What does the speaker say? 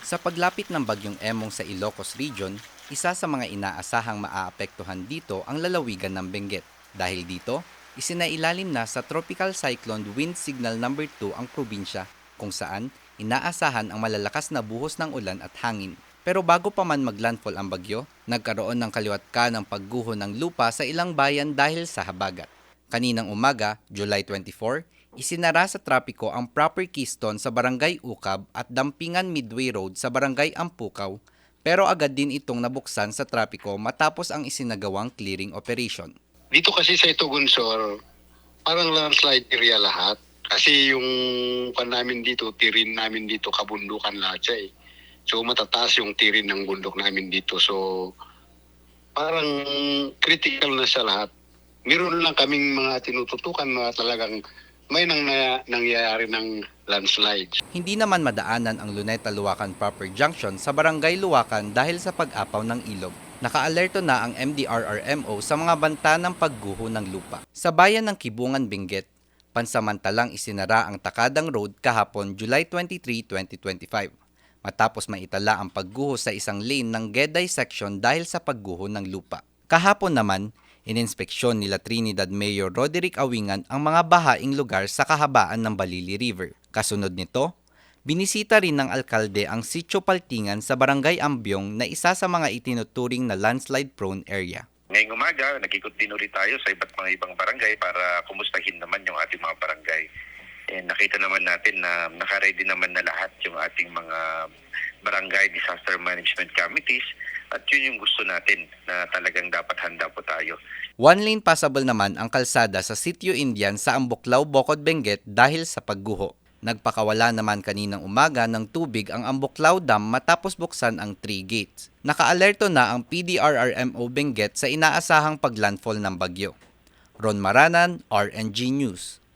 Sa paglapit ng bagyong Emong sa Ilocos Region, isa sa mga inaasahang maaapektuhan dito ang lalawigan ng Benguet. Dahil dito, isinailalim na sa Tropical Cyclone Wind Signal No. 2 ang probinsya, kung saan inaasahan ang malalakas na buhos ng ulan at hangin. Pero bago pa man maglandfall ang bagyo, nagkaroon ng kaliwat ka ng pagguho ng lupa sa ilang bayan dahil sa habagat. Kaninang umaga, July 24, isinara sa trapiko ang proper keystone sa Barangay Ukab at Dampingan Midway Road sa Barangay Ampukaw, pero agad din itong nabuksan sa trapiko matapos ang isinagawang clearing operation. Dito kasi sa Itugunsor, parang landslide area lahat. Kasi yung namin dito, tirin namin dito, kabundukan lahat siya eh. So matataas yung tirin ng bundok namin dito. So parang critical na sa lahat. Meron lang kaming mga tinututukan na talagang may nangyayari ng landslide. Hindi naman madaanan ang Luneta Luwakan Proper Junction sa Barangay Luwakan dahil sa pag-apaw ng ilog. Nakaalerto na ang MDRRMO sa mga banta ng pagguho ng lupa. Sa bayan ng Kibungan, Benguet, pansamantalang isinara ang Takadang Road kahapon July 23, 2025. Matapos maitala ang pagguho sa isang lane ng Geday section dahil sa pagguho ng lupa. Kahapon naman, ininspeksyon nila Trinidad Mayor Roderick Awingan ang mga bahaing lugar sa kahabaan ng Balili River. Kasunod nito, binisita rin ng alkalde ang Sitio Paltingan sa Barangay Ambyong na isa sa mga itinuturing na landslide-prone area. Ngayong umaga, nag-ikot din ulit tayo sa mga ibang barangay para kumustahin naman yung ating mga barangay. And nakita naman natin na naka-ready naman na lahat yung ating mga barangay disaster management committees at yun yung gusto natin na talagang dapat handa po tayo. One lane passable naman ang kalsada sa Sitio Indian sa Ambuklao, Bocod, Benguet dahil sa pagguho. Nagpakawala naman kaninang umaga ng tubig ang Ambuklao Dam matapos buksan ang 3 gates. Nakaalerto na ang PDRRMO Benguet sa inaasahang paglandfall ng bagyo. Ron Maranan, RNG News.